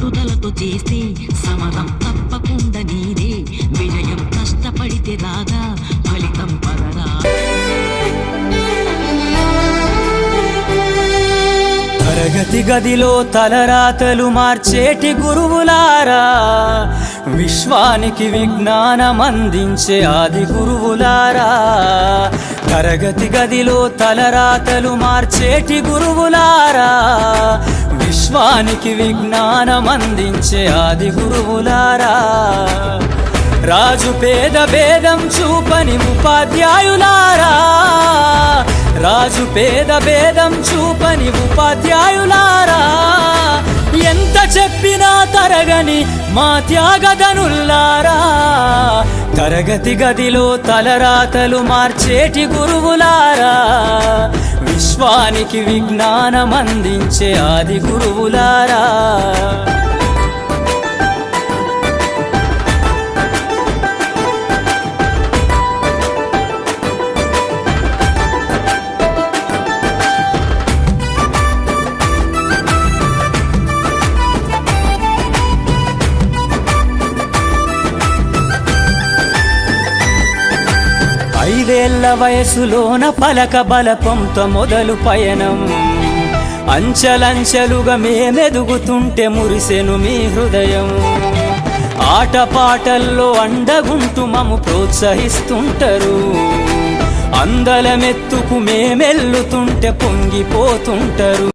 పట్టుదలతో చేస్తే సమరం తప్పకుండా నీదే విజయం కష్టపడితే రాగా ఫలితం పరరా తరగతి గదిలో తలరాతలు మార్చేటి గురువులారా విశ్వానికి విజ్ఞానం అందించే ఆది గురువులారా తరగతి గదిలో తలరాతలు మార్చేటి గురువులారా విశ్వానికి విజ్ఞానం అందించే ఆది గురువులారా రాజు పేద భేదం చూపని ఉపాధ్యాయులారా రాజు పేద భేదం చూపని ఉపాధ్యాయులారా ఎంత చెప్పినా తరగని మా త్యాగదనుల్లారా తరగతి గదిలో తలరాతలు మార్చేటి గురువులారా విశ్వానికి విజ్ఞానం అందించే ఆది గురువులారా ఐదేళ్ల వయసులోన పలక బలపంతో మొదలు పయనం అంచెలంచెలుగా మేమెదుగుతుంటే మురిసెను మీ హృదయం ఆటపాటల్లో అండగుంటూ మము ప్రోత్సహిస్తుంటారు అందలమెత్తుకు మేమెల్లుతుంటే పొంగిపోతుంటారు